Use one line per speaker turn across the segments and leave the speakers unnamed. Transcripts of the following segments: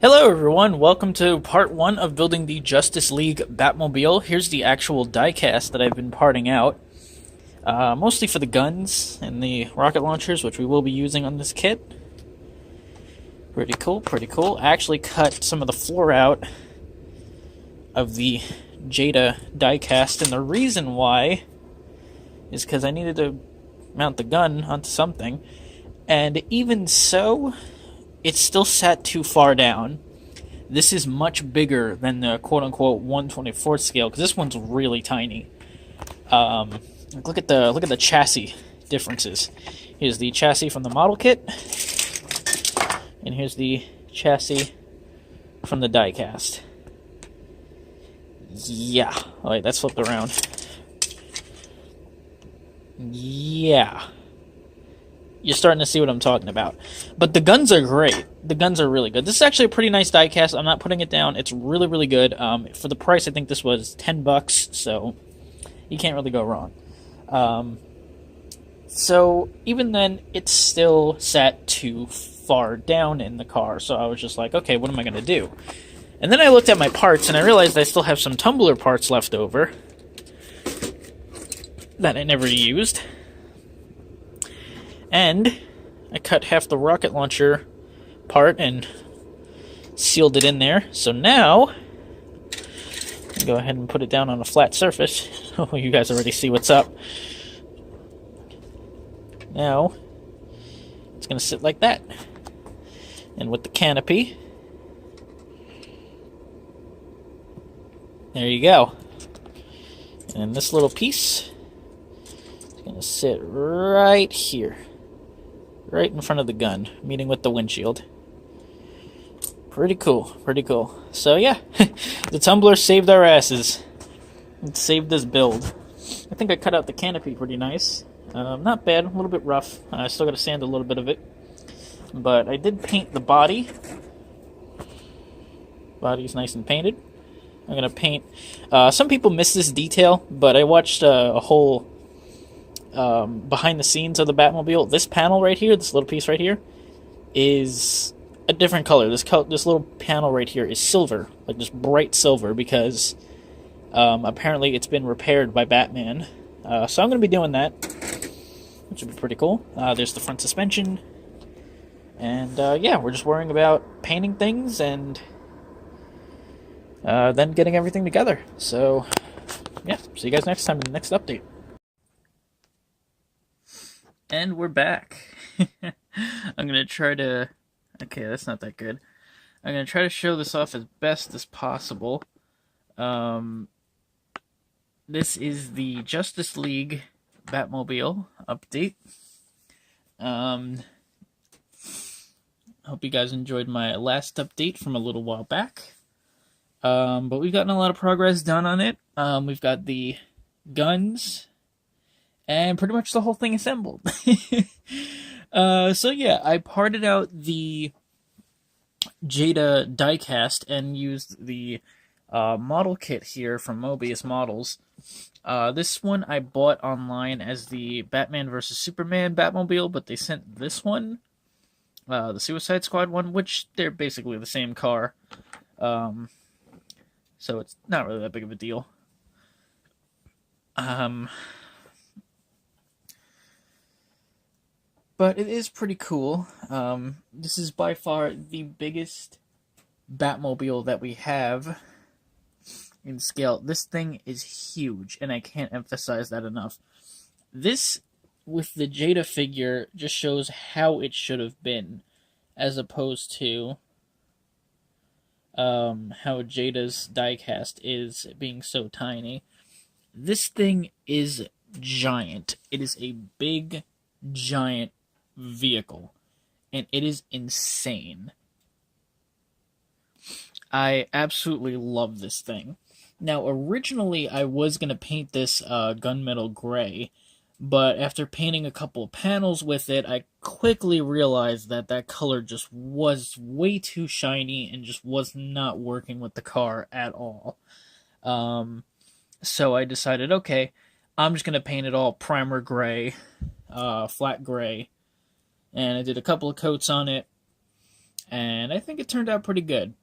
Hello everyone, welcome to part 1 of building the Justice League Batmobile. Here's the actual diecast that I've been parting out. Mostly for the guns and the rocket launchers, which we will be using on this kit. Pretty cool, pretty cool. I actually cut some of the floor out of the Jada diecast, and the reason why is because I needed to mount the gun onto something. And even so, it still sat too far down. This is much bigger than the quote-unquote 1/24th scale, because this one's really tiny. Look at the chassis differences. Here's the chassis from the model kit, and here's the chassis from the diecast. Yeah. Oh, wait, that's flipped around. Yeah. You're starting to see what I'm talking about. But the guns are great. The guns are really good. This is actually a pretty nice diecast. I'm not putting it down. It's really, really good. For the price, I think this was $10, so you can't really go wrong. So even then, it still sat too far down in the car. So I was just like, okay, what am I going to do? And then I looked at my parts, and I realized I still have some tumbler parts left over that I never used. And I cut half the rocket launcher part and sealed it in there. So now, I'll go ahead and put it down on a flat surface. Oh, you guys already see what's up. Now, it's going to sit like that. And with the canopy, there you go. And this little piece is going to sit right here. Right in front of the gun, meeting with the windshield. Pretty cool, pretty cool. So yeah, the tumbler saved our asses. It saved this build. I think I cut out the canopy pretty nice. Not bad, a little bit rough. I still got to sand a little bit of it. But I did paint the body. Body's nice and painted. I'm going to paint... some people miss this detail, but I watched a whole... behind the scenes of the Batmobile. This panel right here, this little piece right here, is a different color. This little panel right here is silver, like just bright silver, because apparently it's been repaired by Batman. So I'm going to be doing that, which would be pretty cool. There's the front suspension, and yeah, we're just worrying about painting things and then getting everything together. So yeah, see you guys next time in the next update. And we're back. I'm going to try to... Okay, that's not that good. I'm going to try to show this off as best as possible. This is the Justice League Batmobile update. Hope you guys enjoyed my last update from a little while back. But we've gotten a lot of progress done on it. We've got the guns... and pretty much the whole thing assembled. So yeah, I parted out the Jada diecast and used the model kit here from Moebius Models. This one I bought online as the Batman vs. Superman Batmobile, but they sent this one, the Suicide Squad one, which they're basically the same car. So it's not really that big of a deal. But it is pretty cool. This is by far the biggest Batmobile that we have in scale. This thing is huge, and I can't emphasize that enough. This, with the Jada figure, just shows how it should have been, as opposed to how Jada's diecast is being so tiny. This thing is giant. It is a big, giant vehicle, and it is insane. I absolutely love this thing. Now, originally I was going to paint this gunmetal gray, but after painting a couple of panels with it, I quickly realized that that color just was way too shiny and just was not working with the car at all. So I decided, okay, I'm just going to paint it all primer gray, flat gray, and I did a couple of coats on it, and I think it turned out pretty good.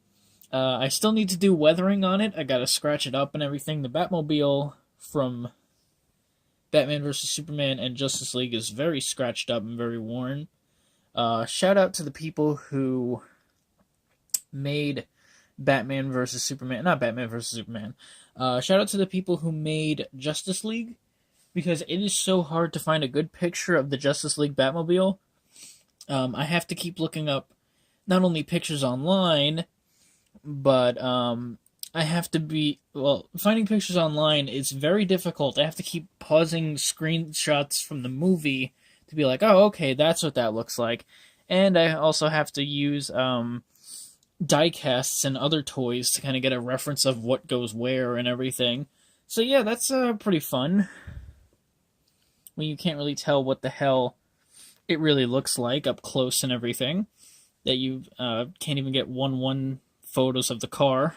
I still need to do weathering on it. I gotta scratch it up and everything. The Batmobile from Batman vs. Superman and Justice League is very scratched up and very worn. Shout out to the people who made Batman vs. Superman. Not Batman vs. Superman. Shout out to the people who made Justice League, because it is so hard to find a good picture of the Justice League Batmobile. I have to keep looking up not only pictures online, but I have to be, well, finding pictures online is very difficult. I have to keep pausing screenshots from the movie to be like, oh, okay, that's what that looks like. And I also have to use die casts and other toys to kind of get a reference of what goes where and everything. So yeah, that's pretty fun when you can't really tell what the hell it really looks like up close and everything. That you can't even get one photos of the car.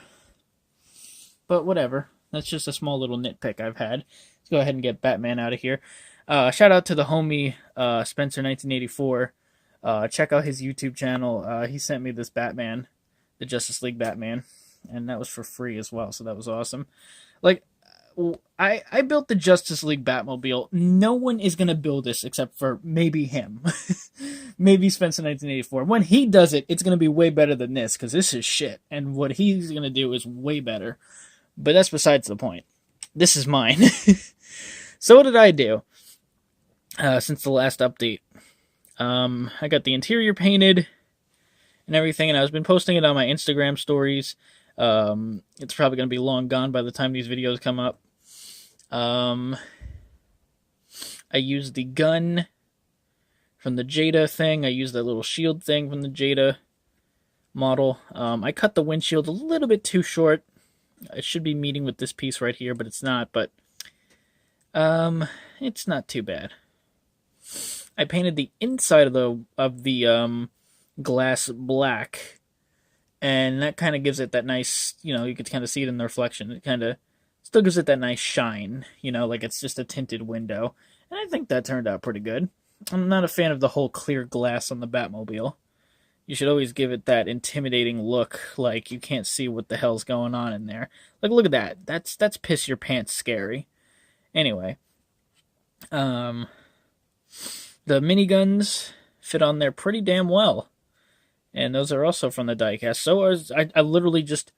But whatever. That's just a small little nitpick I've had. Let's go ahead and get Batman out of here. Shout out to the homie Spencer1984. Check out his YouTube channel. He sent me this Batman, the Justice League Batman, and that was for free as well, so that was awesome. Like, I built the Justice League Batmobile. No one is going to build this except for maybe him. Maybe Spencer1984. When he does it, it's going to be way better than this, because this is shit, and what he's going to do is way better. But that's besides the point. This is mine. So what did I do since the last update? I got the interior painted and everything, and I've been posting it on my Instagram stories. It's probably going to be long gone by the time these videos come up. I used the gun from the Jada thing. I used that little shield thing from the Jada model. I cut the windshield a little bit too short. It should be meeting with this piece right here, but it's not. But it's not too bad. I painted the inside of the glass black, and that kind of gives it that nice, you could kind of see it in the reflection. It kind of still gives it that nice shine, like it's just a tinted window. And I think that turned out pretty good. I'm not a fan of the whole clear glass on the Batmobile. You should always give it that intimidating look, like you can't see what the hell's going on in there. Like, look at that. That's piss your pants scary. Anyway, the miniguns fit on there pretty damn well. And those are also from the diecast. So I literally just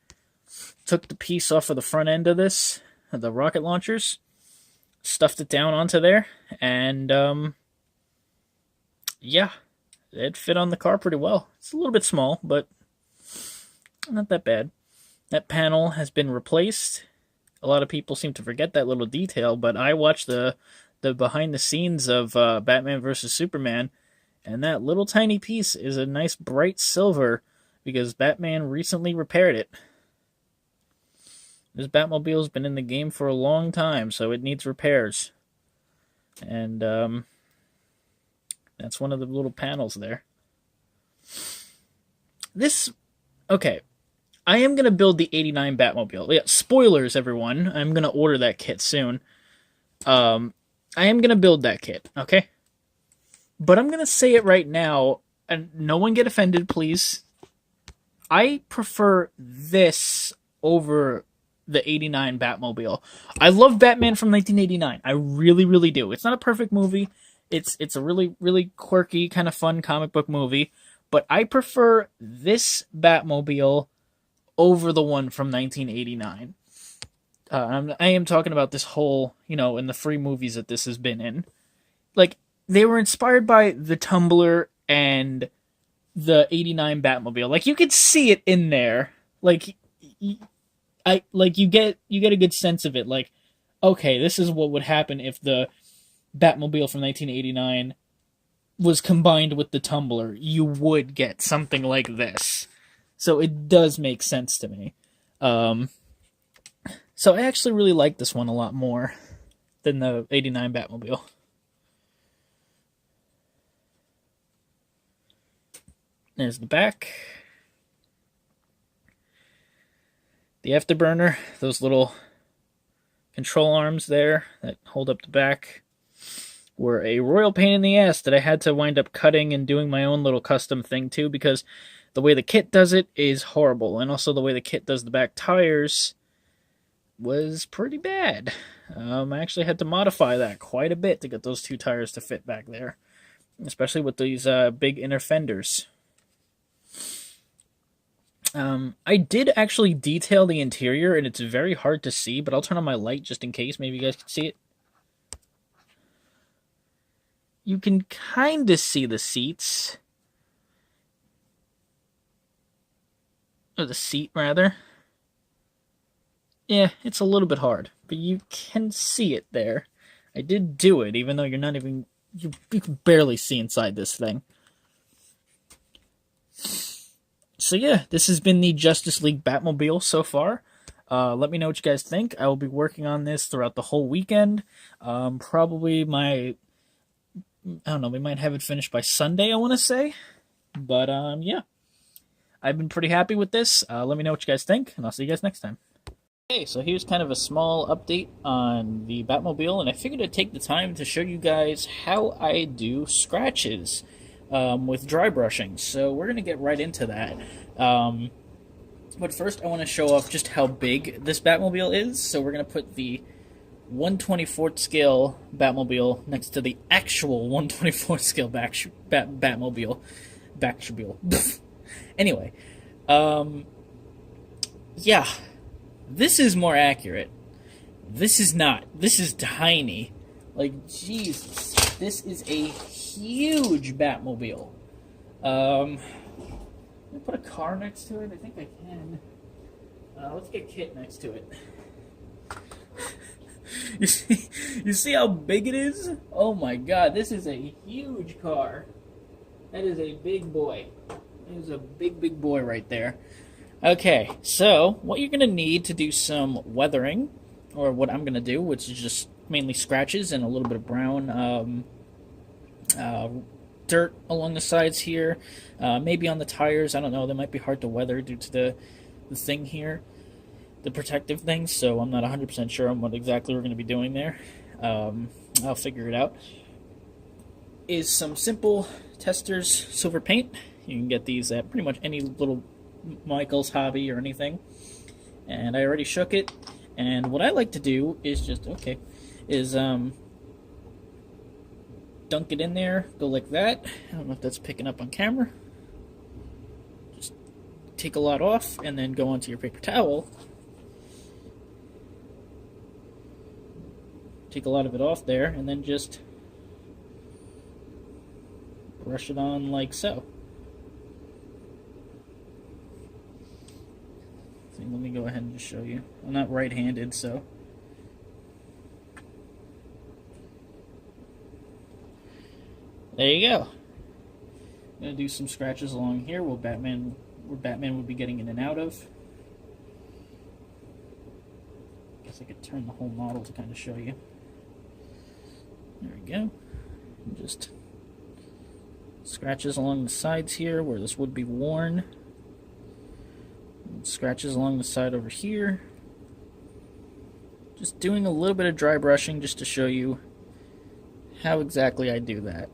took the piece off of the front end of this, the rocket launchers, stuffed it down onto there, and yeah, it fit on the car pretty well. It's a little bit small, but not that bad. That panel has been replaced. A lot of people seem to forget that little detail, but I watched the behind the scenes of Batman vs. Superman, and that little tiny piece is a nice bright silver because Batman recently repaired it. This Batmobile's been in the game for a long time, so it needs repairs. And that's one of the little panels there. Okay. I am going to build the 89 Batmobile. Yeah, spoilers, everyone. I'm going to order that kit soon. I am going to build that kit, okay? But I'm going to say it right now, and no one get offended, please. I prefer this over the 89 Batmobile. I love Batman from 1989. I really, really do. It's not a perfect movie. It's a really, really quirky, kind of fun comic book movie. But I prefer this Batmobile over the one from 1989. I am talking about this whole, in the free movies that this has been in. Like, they were inspired by the Tumbler and the 89 Batmobile. Like, you could see it in there. Like, you get a good sense of it. Like, okay, this is what would happen if the Batmobile from 1989 was combined with the Tumbler. You would get something like this. So it does make sense to me. So I actually really like this one a lot more than the 89 Batmobile. There's the back. The afterburner, those little control arms there that hold up the back, were a royal pain in the ass that I had to wind up cutting and doing my own little custom thing too, because The way the kit does it is horrible, and also the way the kit does the back tires was pretty bad. I actually had to modify that quite a bit to get those two tires to fit back there, especially with these big inner fenders. I did actually detail the interior, and it's very hard to see, but I'll turn on my light just in case. Maybe you guys can see it. You can kind of see the seats. Or the seat, rather. Yeah, it's a little bit hard, but you can see it there. I did do it, even though you're not even... You can barely see inside this thing. So yeah, this has been the Justice League Batmobile so far. Let me know what you guys think. I will be working on this throughout the whole weekend. Probably I don't know, we might have it finished by Sunday, I want to say. But yeah, I've been pretty happy with this. Let me know what you guys think, and I'll see you guys next time. Okay, so here's kind of a small update on the Batmobile, and I figured I'd take the time to show you guys how I do scratches with dry brushing. So we're going to get right into that. But first I want to show off just how big this Batmobile is. So we're going to put the 1/24th scale Batmobile next to the actual 1/24th scale Batmobile. Anyway, yeah, this is more accurate. This is not. This is tiny. Like, Jesus, this is a huge Batmobile. Let me put a car next to it. I think I can. Let's get Kit next to it. You see how big it is? Oh my God, this is a huge car. That is a big boy. That is a big, big boy right there. Okay, so what you're going to need to do some weathering, or what I'm going to do, which is just mainly scratches and a little bit of brown dirt along the sides here, maybe on the tires. I don't know, they might be hard to weather due to the thing here, the protective thing, so I'm not 100% sure on what exactly we're going to be doing there. I'll figure it out. Is some simple Testors silver paint. You can get these at pretty much any little Michael's Hobby or anything. And I already shook it, and what I like to do is just, dunk it in there, go like that. I don't know if that's picking up on camera. Just take a lot off, and then go onto your paper towel. Take a lot of it off there, and then just brush it on like so. So let me go ahead and just show you. I'm not right-handed, so... There you go. I'm going to do some scratches along here where Batman would be getting in and out of. Guess I could turn the whole model to kind of show you. There we go. And just scratches along the sides here where this would be worn. And scratches along the side over here. Just doing a little bit of dry brushing just to show you how exactly I do that.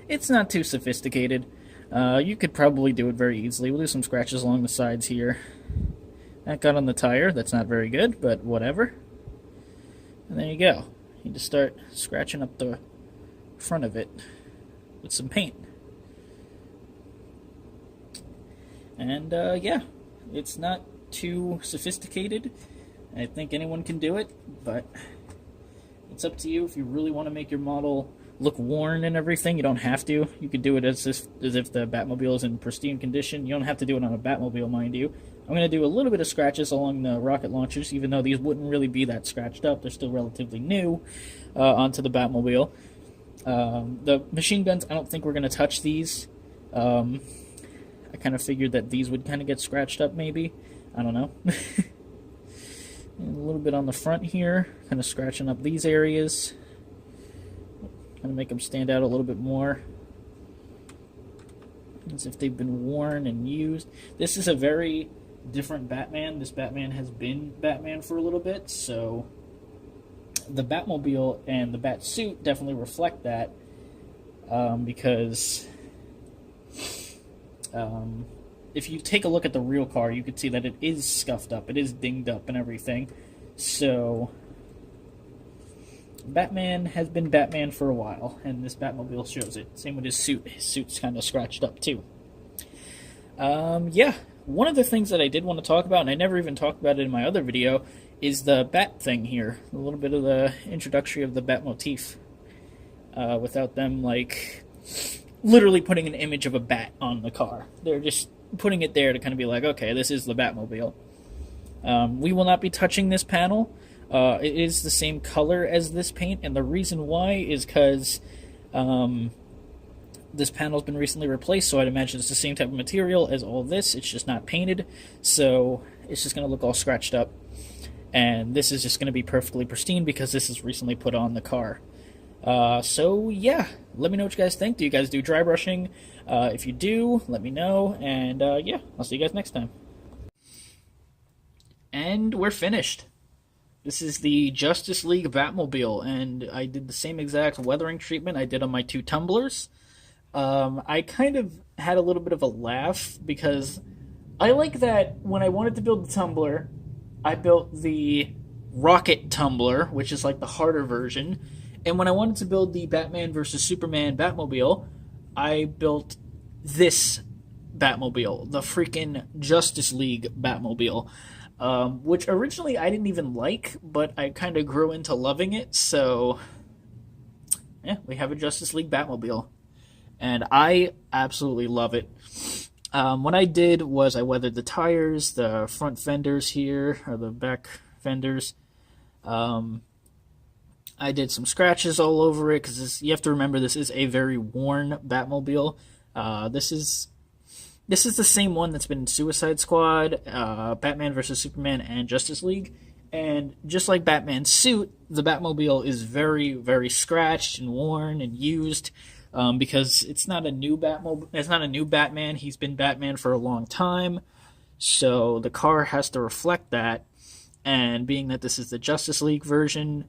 It's not too sophisticated. You could probably do it very easily. We'll do some scratches along the sides here. That got on the tire. That's not very good, but whatever. And there you go. You just start scratching up the front of it with some paint. And yeah, it's not too sophisticated. I think anyone can do it, but it's up to you. If you really want to make your model look worn and everything, you don't have to. You could do it as if the Batmobile is in pristine condition. You don't have to do it on a Batmobile, mind you. I'm going to do a little bit of scratches along the rocket launchers, even though these wouldn't really be that scratched up. They're still relatively new onto the Batmobile. The machine guns, I don't think we're going to touch these. I kind of figured that these would kind of get scratched up, maybe. I don't know. And a little bit on the front here, kind of scratching up these areas. Kind of make them stand out a little bit more, as if they've been worn and used. This is a very different Batman. This Batman has been Batman for a little bit, so the Batmobile and the Batsuit definitely reflect that, because if you take a look at the real car, you can see that it is scuffed up, it is dinged up and everything. So Batman has been Batman for a while, and this Batmobile shows it. Same with his suit. His suit's kind of scratched up too. Yeah. One of the things that I did want to talk about, and I never even talked about it in my other video, is the bat thing here. A little bit of the introduction of the bat motif. Without them, like, literally putting an image of a bat on the car. They're just putting it there to kind of be like, okay, this is the Batmobile. We will not be touching this panel. It is the same color as this paint, and the reason why is because this panel's been recently replaced, so I'd imagine it's the same type of material as all this. It's just not painted, so it's just going to look all scratched up. And this is just going to be perfectly pristine because this is recently put on the car. So yeah, let me know what you guys think. Do you guys do dry brushing? If you do, let me know, and yeah, I'll see you guys next time. And we're finished. This is the Justice League Batmobile, and I did the same exact weathering treatment I did on my two tumblers. I kind of had a little bit of a laugh because I like that when I wanted to build the tumbler, I built the rocket tumbler, which is like the harder version, and when I wanted to build the Batman versus Superman Batmobile, I built this Batmobile, the freaking Justice League Batmobile. Which originally I didn't even like, but I kind of grew into loving it, so yeah, we have a Justice League Batmobile, and I absolutely love it. What I did was I weathered the tires, the front fenders here, or the back fenders. I did some scratches all over it, because you have to remember this is a very worn Batmobile. This is the same one that's been in Suicide Squad, Batman vs. Superman, and Justice League. And just like Batman's suit, the Batmobile is very, very scratched and worn and used because it's not a new Batmobile. It's not a new Batman. He's been Batman for a long time, so the car has to reflect that. And being that this is the Justice League version,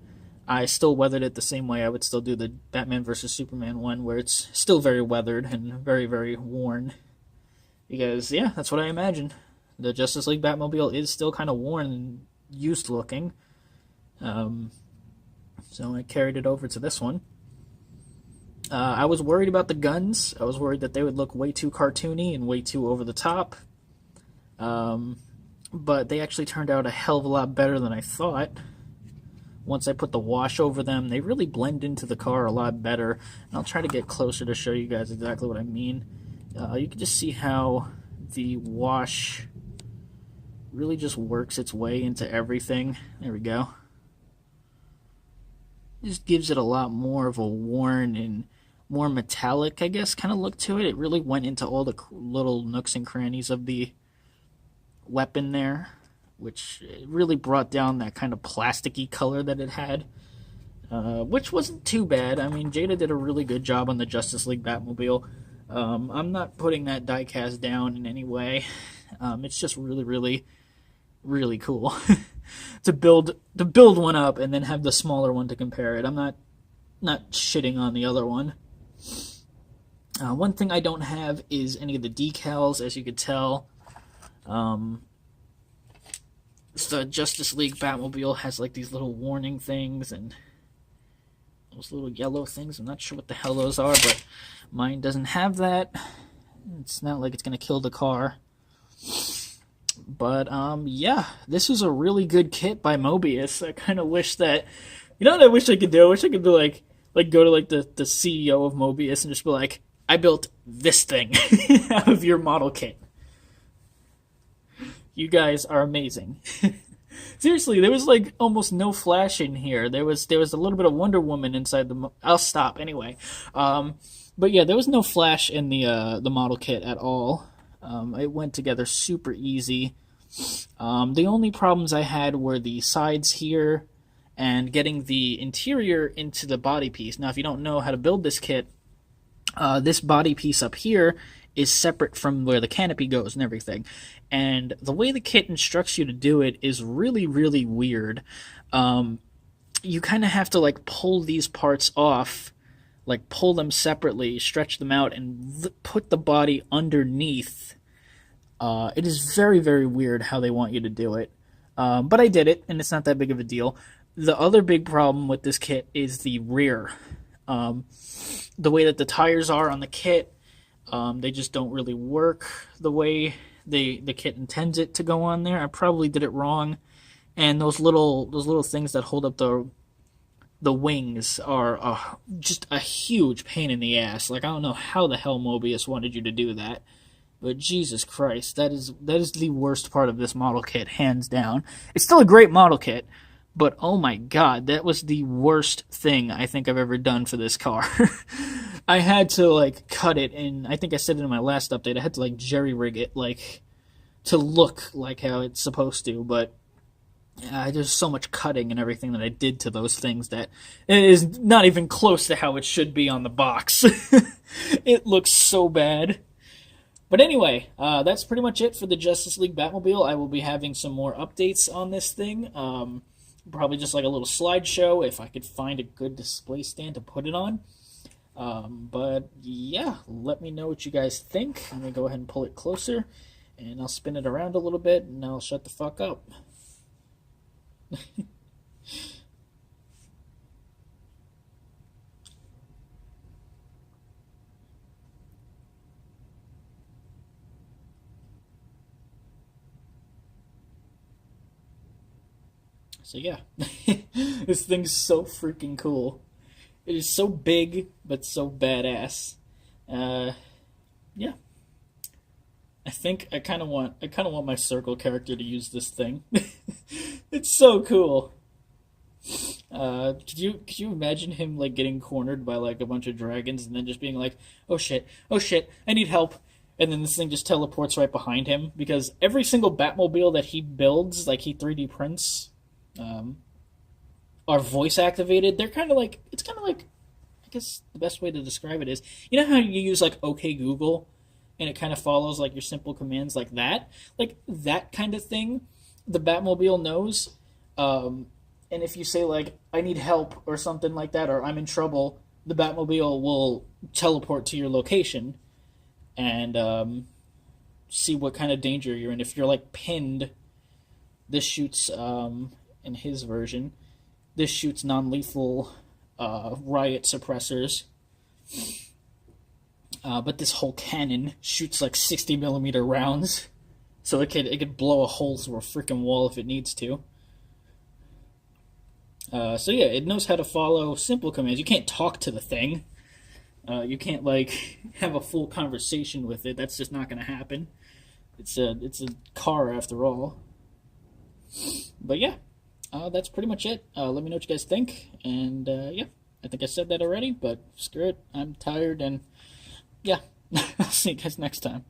I still weathered it the same way I would still do the Batman vs. Superman one, where it's still very weathered and very, very worn. Because, yeah, that's what I imagine. The Justice League Batmobile is still kind of worn and used looking. So I carried it over to this one. I was worried about the guns. I was worried that they would look way too cartoony and way too over the top. But they actually turned out a hell of a lot better than I thought. Once I put the wash over them, they really blend into the car a lot better. And I'll try to get closer to show you guys exactly what I mean. You can just see how the wash really just works its way into everything. There we go. Just gives it a lot more of a worn and more metallic, I guess, kind of look to it. It really went into all the little nooks and crannies of the weapon there, which really brought down that kind of plasticky color that it had, which wasn't too bad. I mean, Jada did a really good job on the Justice League Batmobile. I'm not putting that diecast down in any way. It's just really, really, really cool to build one up and then have the smaller one to compare it. I'm not shitting on the other one. One thing I don't have is any of the decals, as you could tell. The Justice League Batmobile has like these little warning things and those little yellow things. I'm not sure what the hell those are, but mine doesn't have that. It's not like it's going to kill the car. But, yeah, this was a really good kit by Moebius. I kind of wish that, you know what I wish I could do? I wish I could be like go to like the CEO of Moebius and just be like, I built this thing out of your model kit. You guys are amazing. Seriously, there was like almost no Flash in here. There was a little bit of Wonder Woman inside the. I'll stop anyway. But yeah, there was no Flash in the model kit at all. It went together super easy. The only problems I had were the sides here and getting the interior into the body piece. Now, if you don't know how to build this kit, this body piece up here is separate from where the canopy goes and everything. And the way the kit instructs you to do it is really, really weird. You kind of have to like pull these parts off, like pull them separately, stretch them out, and put the body underneath It is very, very weird how they want you to do it. But I did it, and it's not that big of a deal. The other big problem with this kit is the rear. Um, the way that the tires are on the kit, they just don't really work the way the kit intends it to go on there. I probably did it wrong, and those little things that hold up the wings are just a huge pain in the ass. Like, I don't know how the hell Moebius wanted you to do that. But Jesus Christ, that is the worst part of this model kit, hands down. It's still a great model kit, but oh my god, that was the worst thing I think I've ever done for this car. I had to like cut it, and I think I said it in my last update. I had to like jerry rig it like to look like how it's supposed to, but there's so much cutting and everything that I did to those things that it is not even close to how it should be on the box. It looks so bad. But anyway, that's pretty much it for the Justice League Batmobile. I will be having some more updates on this thing. Probably just like a little slideshow if I could find a good display stand to put it on. But yeah, let me know what you guys think. I'm going to go ahead and pull it closer, and I'll spin it around a little bit, and I'll shut the fuck up. So yeah, this thing's so freaking cool. It is so big, but so badass. Yeah, I think I kind of want my circle character to use this thing. It's so cool. Could you imagine him like getting cornered by like a bunch of dragons and then just being like, oh shit, I need help, and then this thing just teleports right behind him because every single Batmobile that he builds, like he 3D prints, are voice activated. They're kind of like I guess the best way to describe it is, you know how you use like OK Google and it kind of follows like your simple commands like that kind of thing. The Batmobile knows. And if you say like I need help or something like that, or I'm in trouble, the Batmobile will teleport to your location and see what kind of danger you're in. If you're like pinned, this shoots in his version, this shoots non-lethal riot suppressors. But this whole cannon shoots like 60mm rounds, so it could blow a hole through a freaking wall if it needs to. So yeah, it knows how to follow simple commands. You can't talk to the thing. You can't like have a full conversation with it. That's just not going to happen. It's a car after all. But yeah, that's pretty much it. Let me know what you guys think. And yeah, I think I said that already, but screw it. I'm tired, and yeah, I'll see you guys next time.